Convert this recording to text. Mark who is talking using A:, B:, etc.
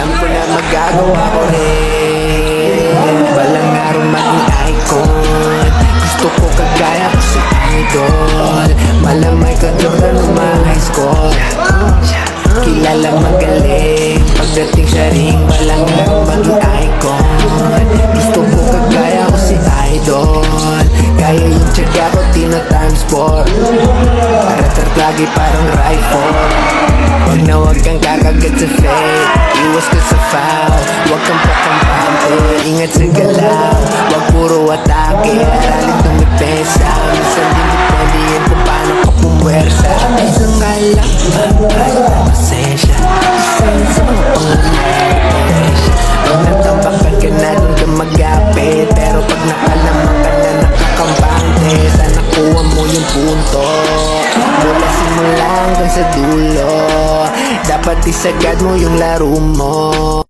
A: Alam ko na magagawa ko rin, balang araw maging icon. Gusto ko kagaya ko si Idol, malamay ka Jordan o ma-high score. Kilalang magaling, pagdating sa ring, balang araw maging icon. Gusto ko kagaya ko si Idol, kaya yung tsaga ko tina-transport. Arat-arat lagi parang rifle. Wag na wag kang kakagat sa fake, iwas ka sa foul. Wag kang pakampante, ingat sa galaw. Wag puro atake, aralin tumipesa. Minsan din depende yan kung paano ka pumwersa. Isang alak, ay pasensya. Isa yun sa mga pangunahing. Pag natampakan ka na dun ka mag-apit, pero pag nakalaman ka na nakakampante, sana kuha mo yung punto. Mula simula hanggang sa dulo, dapat isagad mo yung laro mo.